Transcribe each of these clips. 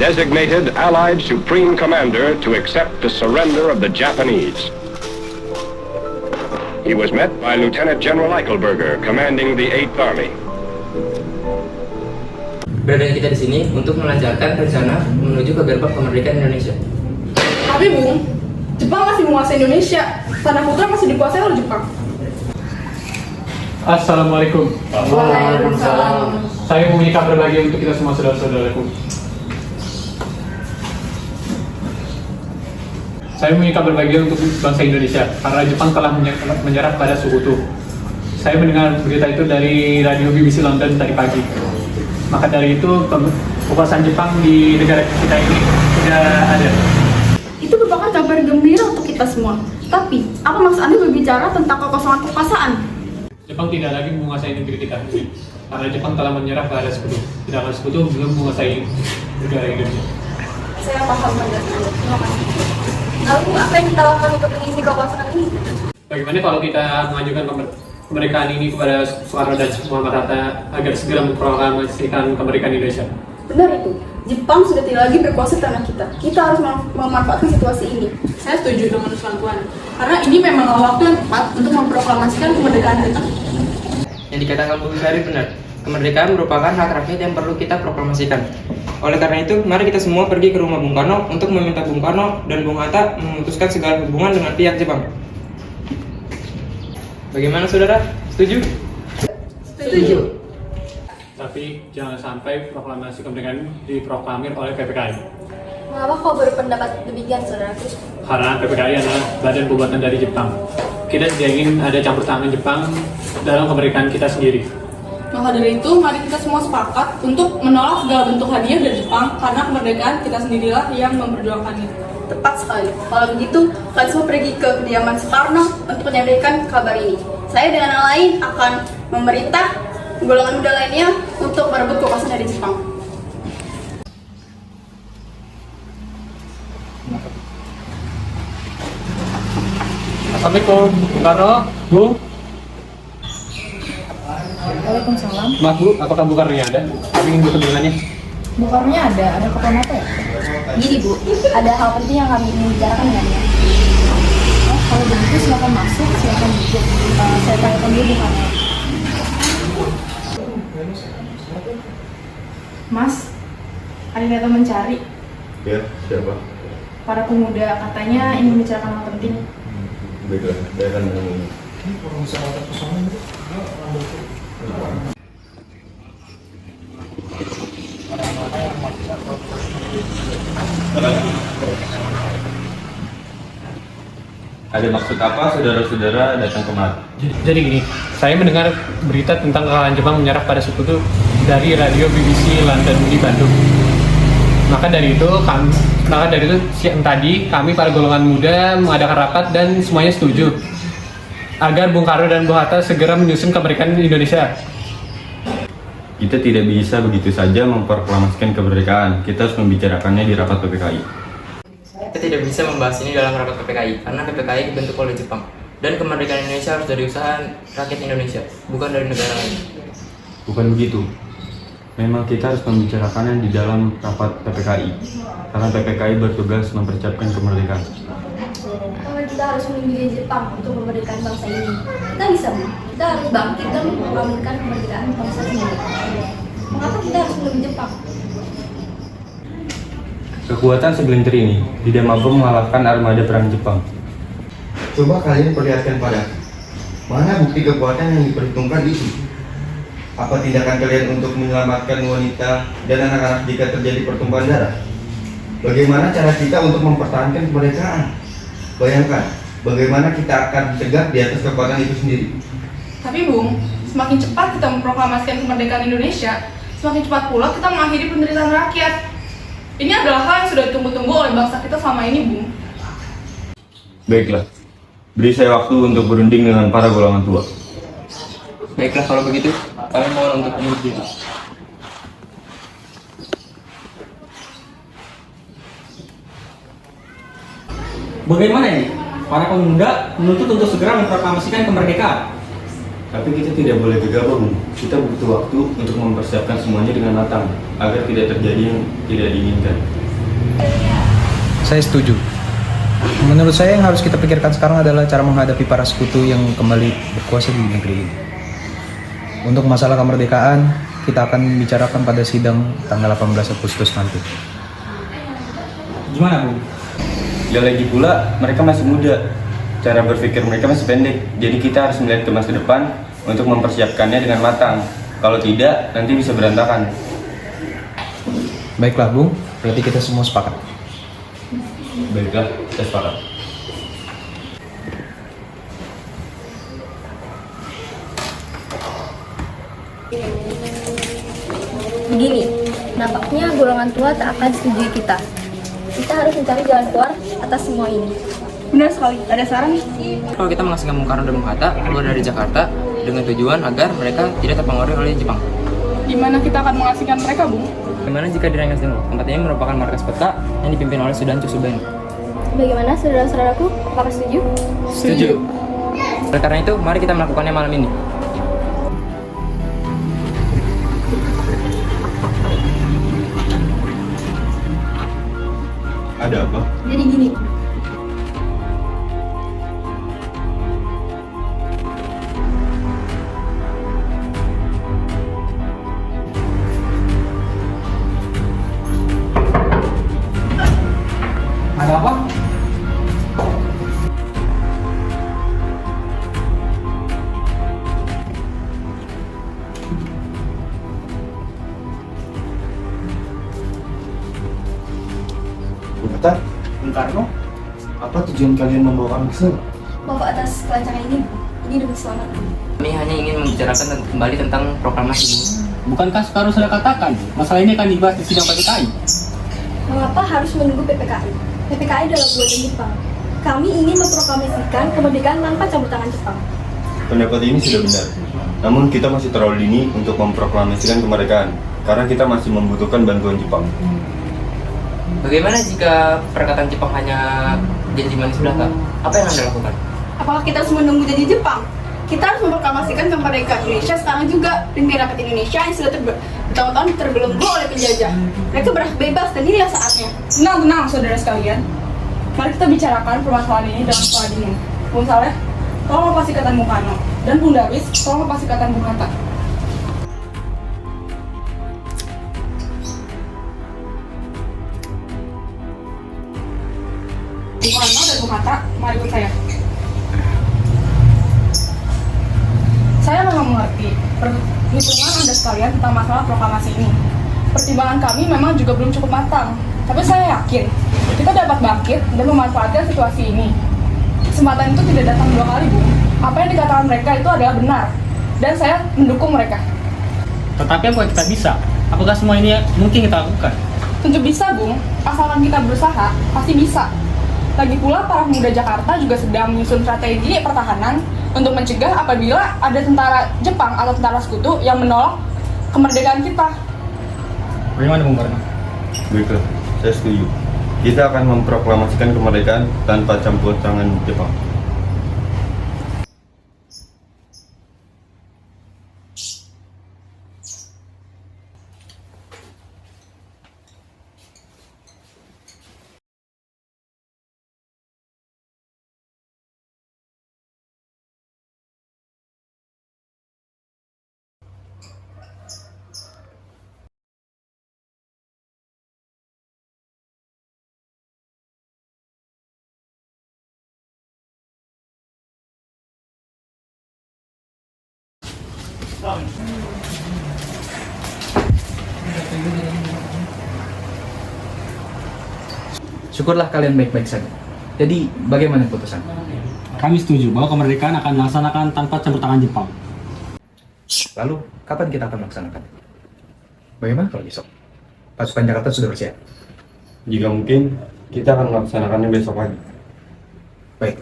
designated Allied Supreme Commander to accept the surrender of the Japanese. He was met by Lieutenant General Eichelberger, commanding the 8th Army. Berada kita di sini untuk melancarkan rencana menuju ke gerbang kemerdekaan Indonesia. Tapi Bung, Jepang masih menguasai Indonesia. Tanah Putra masih dikuasai oleh Jepang. Assalamualaikum. Waalaikumsalam. Saya mempunyai kabar bahagia untuk kita semua saudara-saudaraku. Saya mempunyai kabar bahagia untuk bangsa Indonesia karena Jepang telah menyerah pada Sekutu. Saya mendengar berita itu dari radio BBC London tadi pagi. Maka dari itu kekuasaan Jepang di negara kita ini sudah ada. Itu merupakan kabar gembira untuk kita semua. Tapi, apa maksud Anda berbicara tentang kekosongan kekuasaan? Jepang tidak lagi menguasai negeri kita karena Jepang telah menyerah pada Sekutu. Sedangkan Sekutu belum menguasai negara Indonesia. Saya paham penjelasannya. Terima kasih. Lalu, apa yang kita lakukan untuk mengisi kekuasaan ini? Bagaimana kalau kita mengajukan kemerdekaan ini kepada Soekarno dan Muhammad Hatta agar segera memproklamasikan kemerdekaan Indonesia? Benar itu. Jepang sudah tidak lagi berkuasa di tanah kita. Kita harus memanfaatkan situasi ini. Saya setuju dengan usulan Tuan. Karena ini memang waktu yang tepat untuk memproklamasikan kemerdekaan kita. Yang dikatakan Bu Sari benar. Kemerdekaan merupakan hak rakyat yang perlu kita proklamasikan. Oleh karena itu, mari kita semua pergi ke rumah Bung Karno untuk meminta Bung Karno dan Bung Hatta memutuskan segala hubungan dengan pihak Jepang. Bagaimana saudara? Setuju? Setuju. Tapi jangan sampai proklamasi kemerdekaan diproklamir oleh PPKI. Mengapa kau berpendapat demikian, saudaraku? Karena PPKI adalah badan pembuatan dari Jepang. Kita tidak ingin ada campur tangan Jepang dalam kemerdekaan kita sendiri. Maka dari itu, mari kita semua sepakat untuk menolak segala bentuk hadiah dari Jepang karena kemerdekaan kita sendirilah yang memperjuangkannya. Tepat sekali. Kalau begitu, kalian semua pergi ke kediaman Soekarno untuk menyampaikan kabar ini. Saya dengan yang lain akan memerintah golongan muda lainnya untuk merebut kekuasaan dari Jepang. Assalamualaikum, Bung Karno, Bu. Waalaikumsalam. Maaf Bu, apakah Bu Karno ada? Kami ingin bertemu dengannya. Bu Karnonya ada keperluan apa ya? Gini Bu, ada hal penting yang kami ingin bicarakan dengannya. Oh, kalau begitu silakan masuk, silakan duduk. Saya tanyakan dulu Bu Karno. Mas, ada yang datang mencari. Ya, siapa? Para pemuda katanya ingin membicarakan hal penting. Baiklah, saya akan menunggu. Ada maksud apa saudara-saudara datang kemari? Jadi gini, saya mendengar berita tentang kekalahan Jepang menyerah pada Sekutu dari radio BBC London di Bandung. Maka dari itu siang tadi kami para golongan muda mengadakan rapat dan semuanya setuju agar Bung Karno dan Bung Hatta segera menyusun kemerdekaan Indonesia. Kita tidak bisa begitu saja memproklamasikan kemerdekaan. Kita harus membicarakannya di rapat PPKI. Kita tidak bisa membahas ini dalam rapat PPKI karena PPKI dibentuk oleh Jepang dan kemerdekaan Indonesia harus dari usaha rakyat Indonesia, bukan dari negara lain. Bukan begitu. Memang kita harus membicarakannya di dalam rapat PPKI. Karena PPKI bertugas mempersiapkan kemerdekaan. Kalau kita harus melindungi Jepang untuk memerdekakan bangsa ini, kita bisa, Bu. Kita harus bangkit dan memproklamasikan kemerdekaan bangsa ini. Mengapa kita harus melindungi Jepang? Kekuatan segelintir ini tidak mampu mengalahkan armada perang Jepang. Coba kalian perlihatkan padaku, mana bukti kekuatan yang diperhitungkan itu? Apa tindakan kalian untuk menyelamatkan wanita dan anak-anak jika terjadi pertumpahan darah? Bagaimana cara kita untuk mempertahankan kemerdekaan? Bayangkan, bagaimana kita akan tegak di atas kekuatan itu sendiri. Tapi Bung, semakin cepat kita memproklamasikan kemerdekaan Indonesia, semakin cepat pula kita mengakhiri penderitaan rakyat. Ini adalah hal yang sudah ditunggu-tunggu oleh bangsa kita selama ini, Bung. Baiklah, beri saya waktu untuk berunding dengan para golongan tua. Baiklah kalau begitu, kami mohon untuk mundur diri. Bagaimana ini? Para pemuda menuntut untuk segera memproklamasikan kemerdekaan. Tapi kita tidak boleh gegabah, Bung. Kita butuh waktu untuk mempersiapkan semuanya dengan matang agar tidak terjadi yang tidak diinginkan. Saya setuju. Menurut saya yang harus kita pikirkan sekarang adalah cara menghadapi para sekutu yang kembali berkuasa di negeri ini. Untuk masalah kemerdekaan, kita akan bicarakan pada sidang tanggal 18 Agustus nanti. Gimana, Bung? Ya lagi pula, mereka masih muda. Cara berpikir mereka masih pendek. Jadi kita harus melihat ke masa depan untuk mempersiapkannya dengan matang. Kalau tidak, nanti bisa berantakan. Baiklah, Bung. Berarti kita semua sepakat. Baiklah, kita sepakat. Begini, nampaknya golongan tua tak akan setujui kita. Kita harus mencari jalan keluar atas semua ini. Benar sekali, ada saran? Kalau kita mengasingkan Bung Karno dan Bung Hatta keluar dari Jakarta dengan tujuan agar mereka tidak terpengaruh oleh Jepang. Gimana kita akan mengasingkan mereka, Bung? Bagaimana jika di Rengas Dengklok? Tempat ini merupakan markas peta yang dipimpin oleh Sudancu Subeng. Bagaimana saudara-saudaraku? Apakah setuju? Setuju. Oleh karena itu, mari kita melakukannya malam ini. Ada apa? Jadi gini, Ada apa? Bung Karno, apa tujuan kalian membawa kami ke sini? Bapak atas kelancaran ini, ini demi keselamatan. Kami hanya ingin membicarakan kembali tentang proklamasi ini. Bukankah Soekarno sudah katakan masalah ini akan dibahas di sidang PPKI? Mengapa harus menunggu PPKI? PPKI adalah buatan Jepang. Kami ingin memproklamasikan kemerdekaan tanpa campur tangan Jepang. Pendapat ini sudah benar. Namun kita masih terlalu dini untuk memproklamasikan kemerdekaan karena kita masih membutuhkan bantuan Jepang. Bagaimana jika perkataan Jepang hanya janji manis belaka? Apa yang Anda lakukan? Apakah kita harus menunggu janji Jepang? Kita harus memproklamasikan kemerdekaan Indonesia sekarang juga. Demi rakyat Indonesia yang sudah bertahun-tahun terbelenggu oleh penjajah. Mereka berhak bebas dan inilah saatnya. Tenang, saudara sekalian. Mari kita bicarakan permasalahan ini dengan keadilan. Bung Saleh, tolong lepas ikatan Bung Karno. Dan Bung Darwis, tolong lepas ikatan Bung Hatta. Bung Karno dan Bung Hatta, mari ikut saya. Saya memang mengerti perhitungan Anda sekalian tentang masalah proklamasi ini. Pertimbangan kami memang juga belum cukup matang. Tapi saya yakin kita dapat bangkit dan memanfaatkan situasi ini. Kesempatan itu tidak datang dua kali, Bu. Apa yang dikatakan mereka itu adalah benar. Dan saya mendukung mereka. Tetapi apakah kita bisa? Apakah semua ini mungkin kita lakukan? Tentu bisa, Bung. Asalkan kita berusaha, pasti bisa. Lagi pula para pemuda Jakarta juga sedang menyusun strategi pertahanan untuk mencegah apabila ada tentara Jepang atau tentara sekutu yang menolak kemerdekaan kita. Bagaimana, Bung Karno? Baiklah, saya setuju. Kita akan memproklamasikan kemerdekaan tanpa campur tangan Jepang. Syukurlah kalian baik-baik saja. Jadi, bagaimana keputusan? Kami setuju bahwa kemerdekaan akan dilaksanakan tanpa campur tangan Jepang. Lalu, kapan kita akan melaksanakan? Bagaimana kalau besok? Pasukan Jakarta sudah bersiap. Jika mungkin, kita akan melaksanakannya besok pagi. Baik.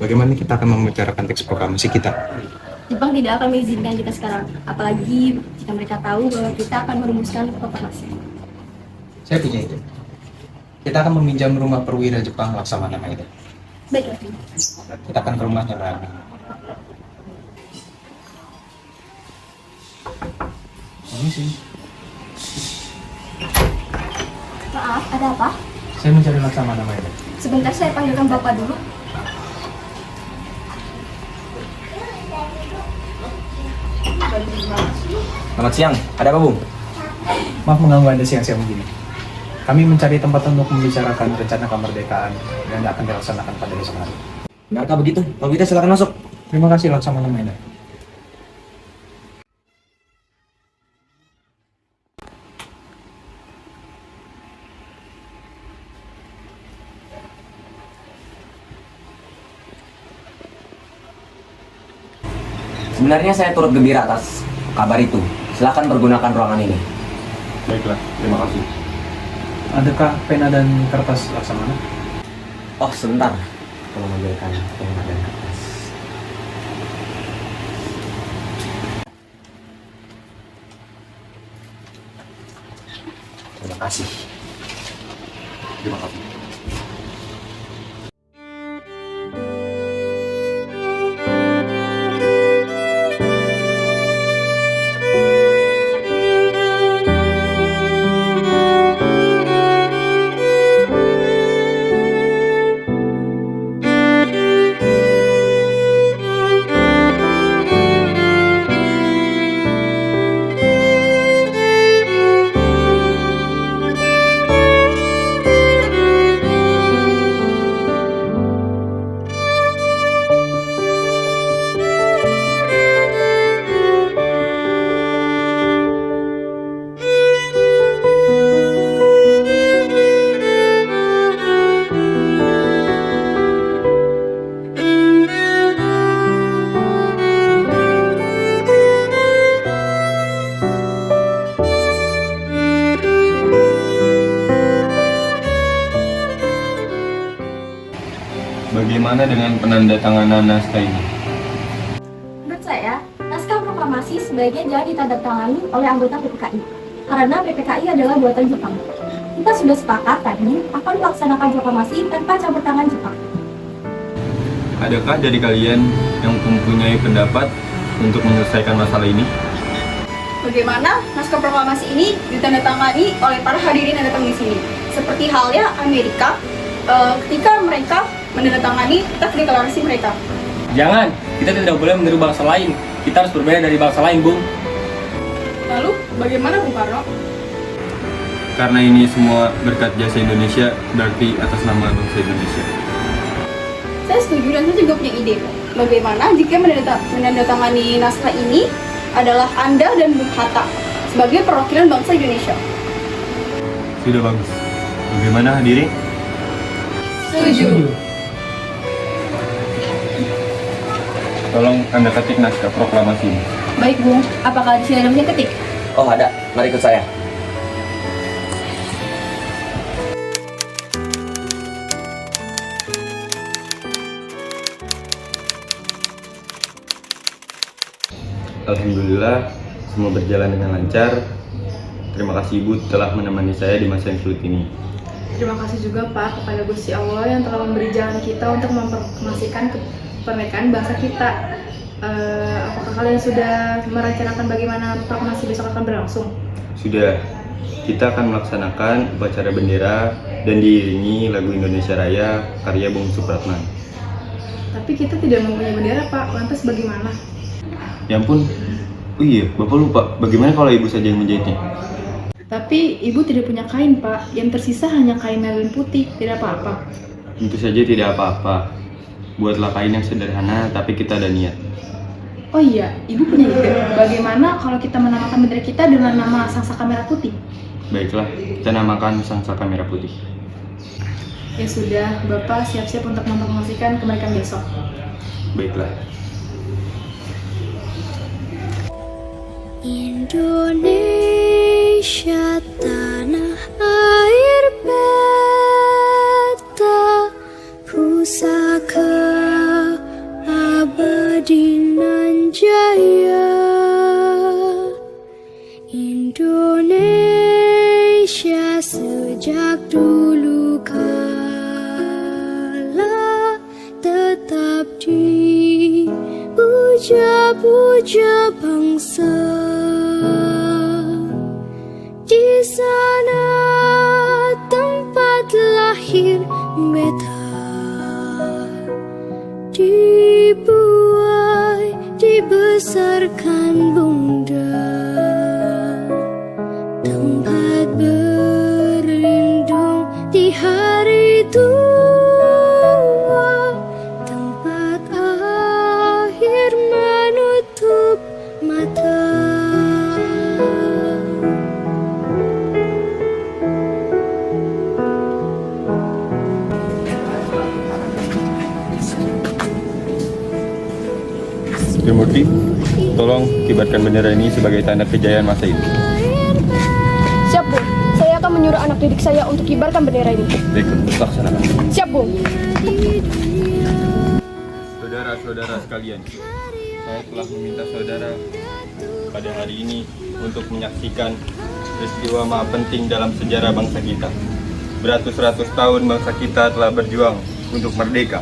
Bagaimana kita akan membicarakan teks proklamasi kita? Jepang tidak akan mengizinkan kita sekarang, apalagi jika mereka tahu bahwa kita akan merumuskan proklamasi. Saya punya itu. Kita akan meminjam rumah perwira Jepang Laksamana Maeda. Baiklah. Kita akan ke rumahnya Rani. Ini sih. Maaf, ada apa? Saya mencari Laksamana Maeda. Sebentar, saya panggilkan Bapak dulu. Selamat siang, ada apa Bung? Maaf mengganggu Anda siang-siang begini. Kami mencari tempat untuk membicarakan rencana kemerdekaan yang akan dilaksanakan pada esok hari. Benarkah begitu? Kalau kita silakan masuk. Terima kasih Laksamana Maeda. Sebenarnya saya turut gembira atas kabar itu. Silakan pergunakan ruangan ini. Baiklah, terima kasih. Adakah pena dan kertas Laksamana? Oh, sebentar. Kalau mengambilkan pena dan kertas. Terima kasih. Terima kasih. Bagaimana dengan penandatanganan naskah ini? Menurut saya, naskah proklamasi sebaiknya jangan ditandatangani oleh anggota PPKI, karena PPKI adalah buatan Jepang. Kita sudah sepakat tadi akan melaksanakan proklamasi tanpa campur tangan Jepang. Adakah dari kalian yang mempunyai pendapat untuk menyelesaikan masalah ini? Bagaimana naskah proklamasi ini ditandatangani oleh para hadirin yang datang di sini? Seperti halnya Amerika ketika mereka menandatangani teks deklarasi mereka. Jangan, kita tidak boleh meniru bangsa lain. Kita harus berbeda dari bangsa lain, Bung. Lalu, bagaimana Bung Karno? Karena ini semua berkat jasa Indonesia, berarti atas nama bangsa Indonesia. Saya setuju dan saya juga punya ide. Bagaimana jika menandatangani naskah ini adalah Anda dan Bung Hatta sebagai perwakilan bangsa Indonesia? Sudah bagus. Bagaimana hadirin? Setuju. Tolong Anda ketik naskah proklamasi ini. Baik Bung, apakah di sini ada mesin ketik? Oh, ada. Mari ikut saya. Alhamdulillah, semua berjalan dengan lancar. Terima kasih Ibu telah menemani saya di masa yang sulit ini. Terima kasih juga Pak kepada Gusti Allah yang telah memberi jalan kita untuk memproklamasikan kemerdekaan bangsa kita. Apakah kalian sudah merencanakan bagaimana proklamasi besok akan berlangsung? Sudah, kita akan melaksanakan upacara bendera dan diiringi lagu Indonesia Raya karya Bung Supratman. Tapi kita tidak mempunyai bendera Pak, lantas bagaimana? Ya ampun, oh iya, Bapak lupa, bagaimana kalau Ibu saja yang menjahitnya? Tapi Ibu tidak punya kain Pak, yang tersisa hanya kain nilon putih, tidak apa-apa. Tentu saja tidak apa-apa. Buatlah kain yang sederhana, tapi kita ada niat. Oh iya, Ibu punya ide. Bagaimana kalau kita menamakan bendera kita dengan nama Sangsaka Merah Putih? Baiklah, kita namakan Sangsaka Merah Putih. Ya sudah, Bapak siap-siap untuk mempromosikan kemerdekaan besok. Baiklah. Indonesia tanah air beta pusaka abadi nan jadi raja bangsa. Di sana tempat lahir beta, dibuai, dibesarkan bunda, tempat berlindung di hari tua, tempat akhir menutup mata. Trimurti, tolong kibarkan bendera ini sebagai tanda kejayaan masa itu. Siap, Bung. Saya akan menyuruh anak didik saya untuk kibarkan bendera ini. Baik, laksanakan. Siap, Bung. Saudara-saudara sekalian, saya telah meminta saudara pada hari ini untuk menyaksikan peristiwa maha penting dalam sejarah bangsa kita. Beratus-ratus tahun bangsa kita telah berjuang untuk merdeka.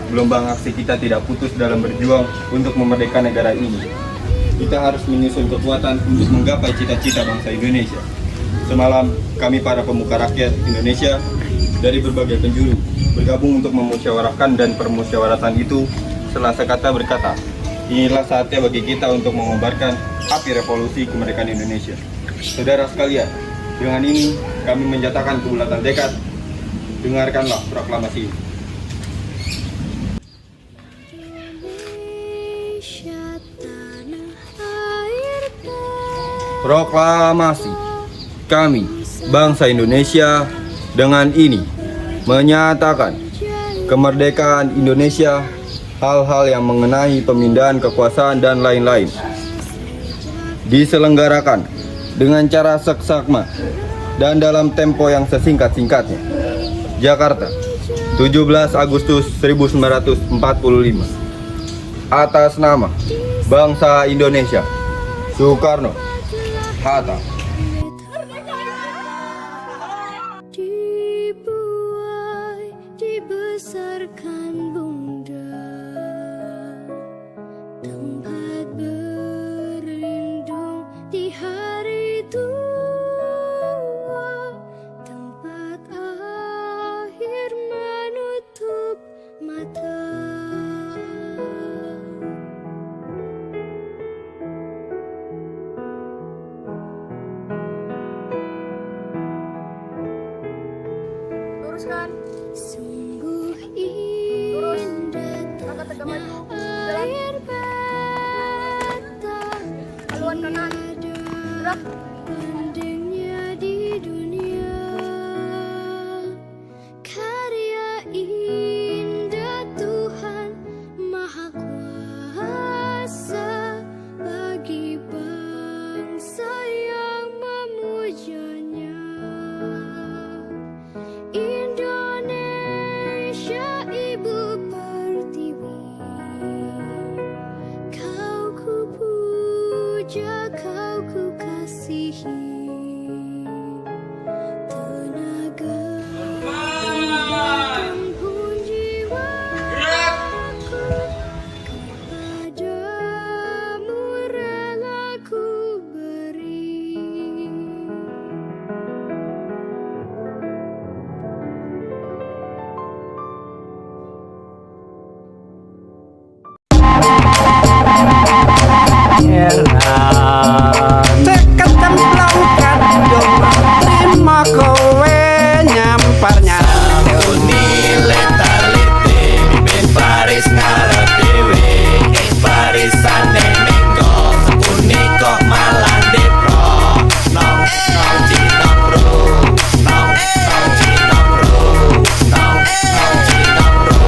Gelombang aksi kita tidak putus dalam berjuang untuk memerdekakan negara ini. Kita harus menyusun kekuatan untuk menggapai cita-cita bangsa Indonesia. Semalam, kami para pemuka rakyat Indonesia dari berbagai penjuru bergabung untuk memusyawarahkan, dan permusyawaratan itu selasa kata berkata, inilah saatnya bagi kita untuk mengobarkan api revolusi kemerdekaan Indonesia. Saudara sekalian, dengan ini kami menyatakan kebulatan tekad. Dengarkanlah proklamasi ini. Proklamasi. Kami, bangsa Indonesia, dengan ini menyatakan kemerdekaan Indonesia, hal-hal yang mengenai pemindahan kekuasaan dan lain-lain diselenggarakan dengan cara seksama dan dalam tempo yang sesingkat-singkatnya. Jakarta, 17 Agustus 1945. Atas nama bangsa Indonesia, Soekarno Hatta. Dibuai, dibesarkan bunda, tempat berlindung di hari tua, tempat akhir menutup mata. Luruskan. Sungguh indah air mata, Haluan kanan. Gerak. pandangnya di dunia, karya indah Tuhan Maha Kuasa bagi bangsa yang memujanya. Indonesia Ibu Pertiwi, kau ku puja, kau ku kasihi. Tenaga pun jiwaku, kepadamu rela ku beri. Tekan templongkan doma, terima kowe nyamparnya. Uni letalite, bibit Paris ngarep dewe, Parisan minggo, sepuni kok malah depro. Nong nong cinong ro, nong nong cinong ro, nong nong cinong ro,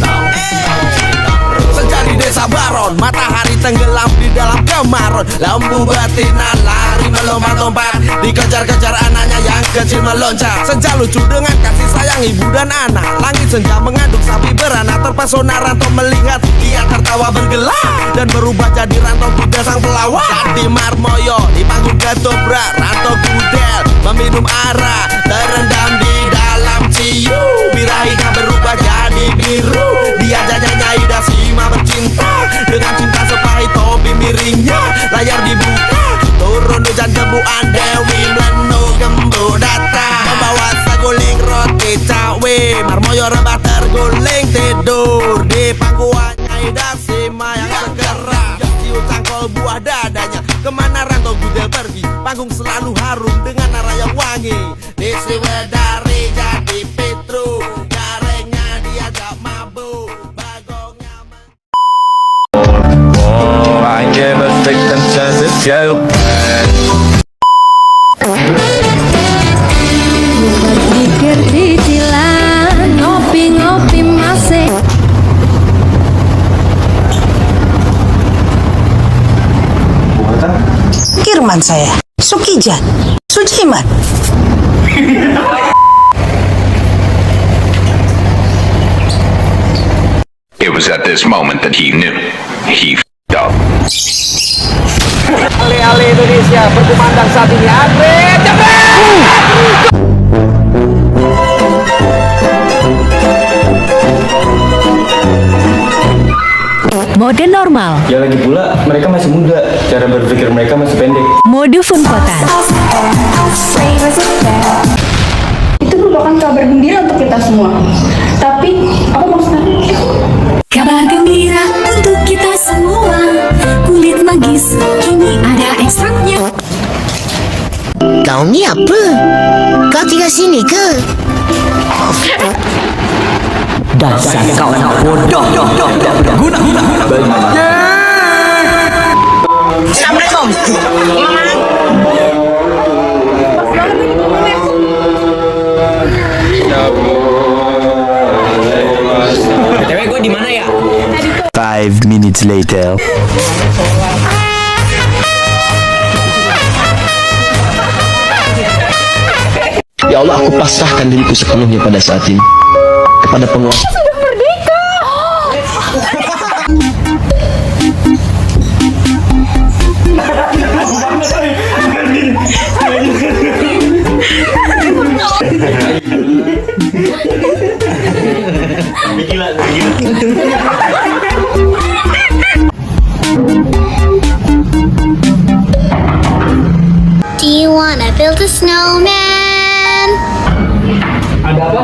nong nong cinong ro. Sejak di desa Baron, matahari tenggelam di dalam kemaron. Lampu batinan lari melompat-lompat, dikejar-kejar anaknya yang kecil meloncat. Senja lucu dengan kasih sayang ibu dan anak. Langit senja mengandung sapi beranak. Terpesona Ranto melihat dia tertawa bergelak dan berubah jadi Ranto kuda sang pelawak. Tadi Marmoyo di panggung ketoprak, Ranto kudel meminum arak, terendam di dalam ciu. Birahinya berubah jadi biru. Dia jajanya Ida Sima bercinta dengan cinta sepahit topi mirip Puan Dewi Mlenu gembok datang membawa saguling roti cawe. Marmoyo rebah terguling tidur di pangkuan Nyai Dasima yang segera cium cangkol buah dadanya. Kemana rantau gudel pergi, panggung selalu harum dengan arah yang wangi. Di Sriwedari jadi Petru, garengnya diajak mabuk, bagongnya I gave a victim to the joke. Pikir cicilan ngopi-ngopi masih Kirman saya, Sukijan, Sujiman. It was at this moment that he knew. He f***ed up. Ale-ale Indonesia berkumandang saat ini. Atlet Mode normal. Ya lagi pula mereka masih muda, cara berpikir mereka masih pendek. Mode funkotan. Itu merupakan kabar gembira untuk kita semua. Tapi, apa maksudnya? kabar gembira untuk kita semua. Kulit magis kini ada ekstraknya. Kau ni apa? Kau tinggal sini ke? Dasar kau anak bodoh. Tidak berguna. Assalamualaikum. BTW gue di mana ya? 5 minutes later. Ya Allah, aku pasrahkan diriku sepenuhnya pada saat ini kepada penguasa. Sudah merdeka. Do you wanna build a snowman? Ada apa?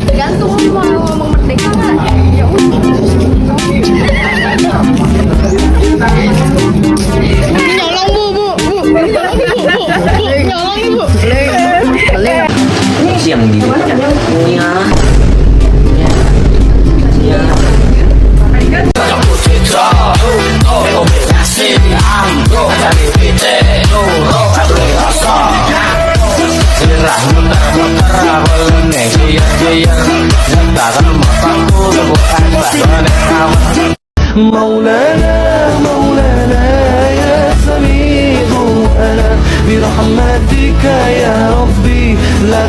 Tergantung lu mau ngomong merdeka nggak? Ya udah. Nyolong bu. Nyolong ibu. Siang di. Iya. مولانا مولانا يا سميع أنا برحمتك يا ربي لا